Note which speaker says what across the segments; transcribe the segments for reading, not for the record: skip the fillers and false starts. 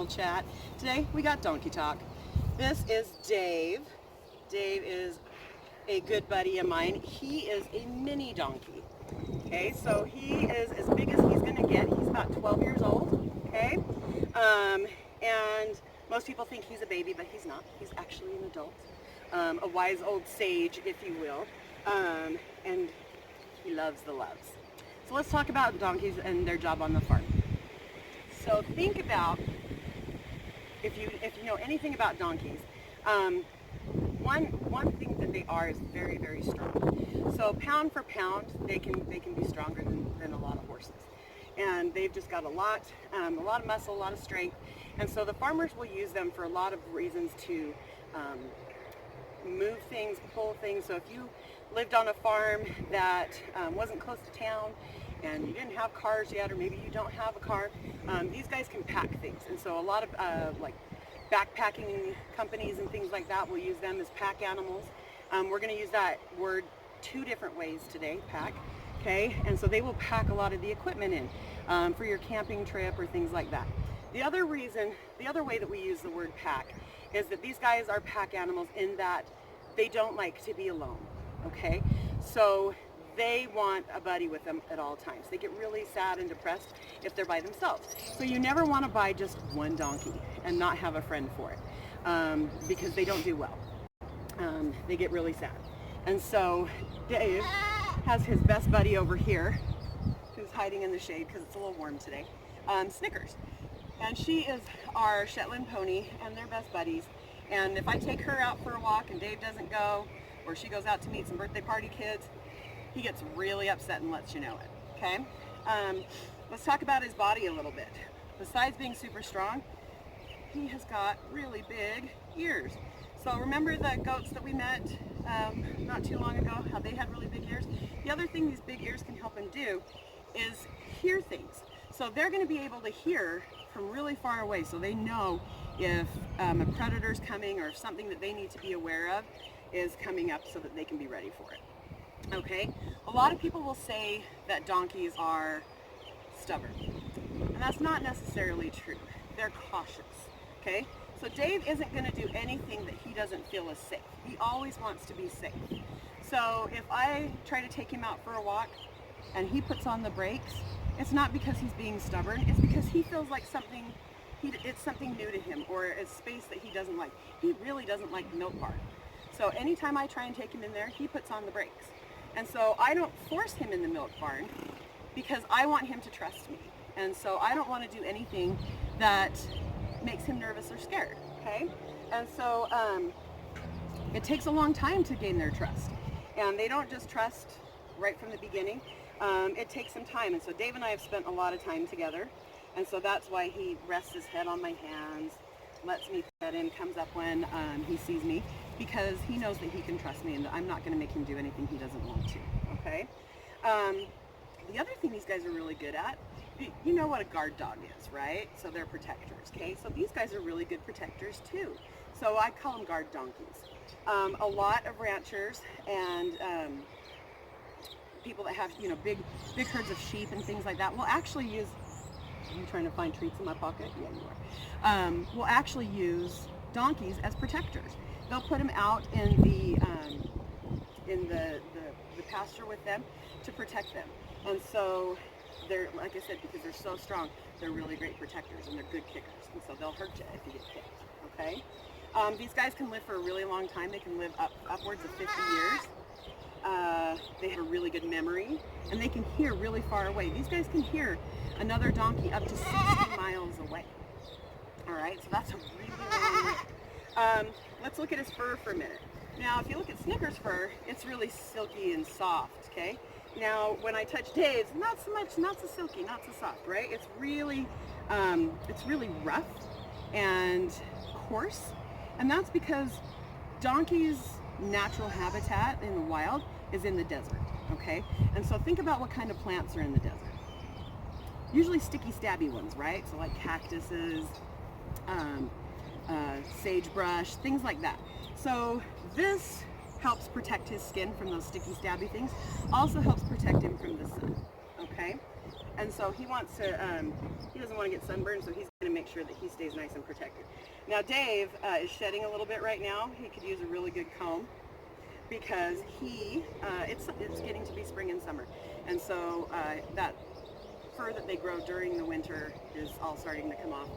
Speaker 1: animal chat. Today we got donkey talk. This is Dave. Dave is a good buddy of mine. He is a mini donkey. Okay, so he is as big as he's gonna get. He's about 12 years old. Okay, and most people think he's a baby, but he's not. He's actually an adult, a wise old sage, if you will, and he loves the loves. So let's talk about donkeys and their job on the farm. So think about, if you know anything about donkeys, one thing that they are is very, very strong. So pound for pound, they can be stronger than a lot of horses, and they've just got a lot of muscle, a lot of strength, and so the farmers will use them for a lot of reasons to move things, pull things. So if you lived on a farm that wasn't close to town and you didn't have cars yet, or maybe you don't have a car, these guys can pack things. And so a lot of like backpacking companies and things like that will use them as pack animals. We're going to use that word two different ways today, pack. Okay, and so they will pack a lot of the equipment in for your camping trip or things like that. The other way that we use the word pack is that these guys are pack animals in that they don't like to be alone. Okay, so they want a buddy with them at all times. They get really sad and depressed if they're by themselves. So you never want to buy just one donkey and not have a friend for it, because they don't do well. They get really sad. And so Dave has his best buddy over here, who's hiding in the shade because it's a little warm today, Snickers. And she is our Shetland pony, and they're best buddies. And if I take her out for a walk and Dave doesn't go, or she goes out to meet some birthday party kids, he gets really upset and lets you know it, okay? Let's talk about his body a little bit. Besides being super strong, he has got really big ears. So remember the goats that we met not too long ago, how they had really big ears? The other thing these big ears can help him do is hear things. So they're going to be able to hear from really far away, so they know if a predator's coming or if something that they need to be aware of is coming up, so that they can be ready for it. Okay, a lot of people will say that donkeys are stubborn, and that's not necessarily true. They're cautious. Okay, so Dave isn't going to do anything that he doesn't feel is safe. He always wants to be safe. So if I try to take him out for a walk and he puts on the brakes, it's not because he's being stubborn. It's because he feels like it's something new to him, or a space that he doesn't like. He really doesn't like the milk barn. So anytime I try and take him in there, he puts on the brakes. And so I don't force him in the milk barn because I want him to trust me. And so I don't want to do anything that makes him nervous or scared, okay? And so it takes a long time to gain their trust. And they don't just trust right from the beginning. It takes some time. And so Dave and I have spent a lot of time together. And so that's why he rests his head on my hands, lets me pet him, comes up when he sees me, because he knows that he can trust me and that I'm not going to make him do anything he doesn't want to, okay? The other thing these guys are really good at, you know what a guard dog is, right? So they're protectors, okay? So these guys are really good protectors too. So I call them guard donkeys. A lot of ranchers and people that have, you know, big herds of sheep and things like that will actually use, are you trying to find treats in my pocket? Yeah, you are. Will actually use donkeys as protectors. They'll put them out in the pasture with them to protect them. And so they're, like I said, because they're so strong, they're really great protectors, and they're good kickers. And so they'll hurt you if you get kicked, okay? These guys can live for a really long time. They can live upwards of 50 years. They have a really good memory, and they can hear really far away. These guys can hear another donkey up to 60 miles away. All right, so that's a really long way. Let's look at his fur for a minute. Now, if you look at Snickers' fur, it's really silky and soft, okay? Now, when I touch Dave's, not so silky, not so soft, right? It's really rough and coarse, and that's because donkeys' natural habitat in the wild is in the desert, okay? And so think about what kind of plants are in the desert. Usually sticky, stabby ones, right? So like cactuses, sagebrush, things like that. So this helps protect his skin from those sticky, stabby things. Also helps protect him from the sun, okay? And so he wants to, he doesn't want to get sunburned, so he's going to make sure that he stays nice and protected. Now Dave is shedding a little bit right now. He could use a really good comb because it's getting to be spring and summer. And so that fur that they grow during the winter is all starting to come off.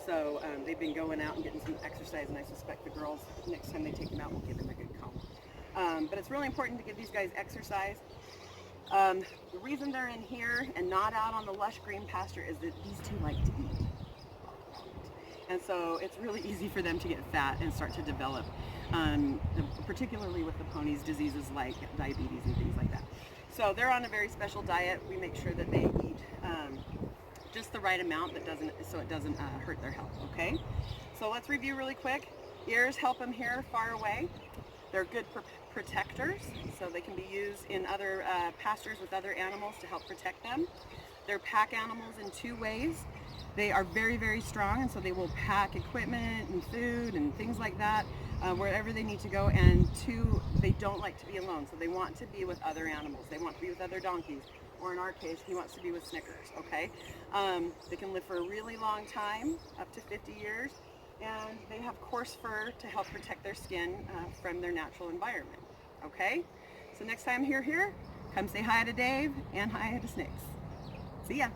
Speaker 1: So they've been going out and getting some exercise, and I suspect the girls, next time they take them out, will give them a good comb. But it's really important to give these guys exercise. The reason they're in here and not out on the lush green pasture is that these two like to eat. And so it's really easy for them to get fat and start to develop, particularly with the ponies, diseases like diabetes and things like that. So they're on a very special diet. We make sure that they eat just the right amount so it doesn't hurt their health, okay? So let's review really quick. Ears help them hear far away. They're good protectors, so they can be used in other pastures with other animals to help protect them. They're pack animals in two ways. They are very, very strong, and so they will pack equipment and food and things like that wherever they need to go. And two, they don't like to be alone, so they want to be with other animals. They want to be with other donkeys, or in our case, he wants to be with Snickers, okay? They can live for a really long time, up to 50 years, and they have coarse fur to help protect their skin from their natural environment, okay? So next time you're here, come say hi to Dave and hi to Snicks. See ya.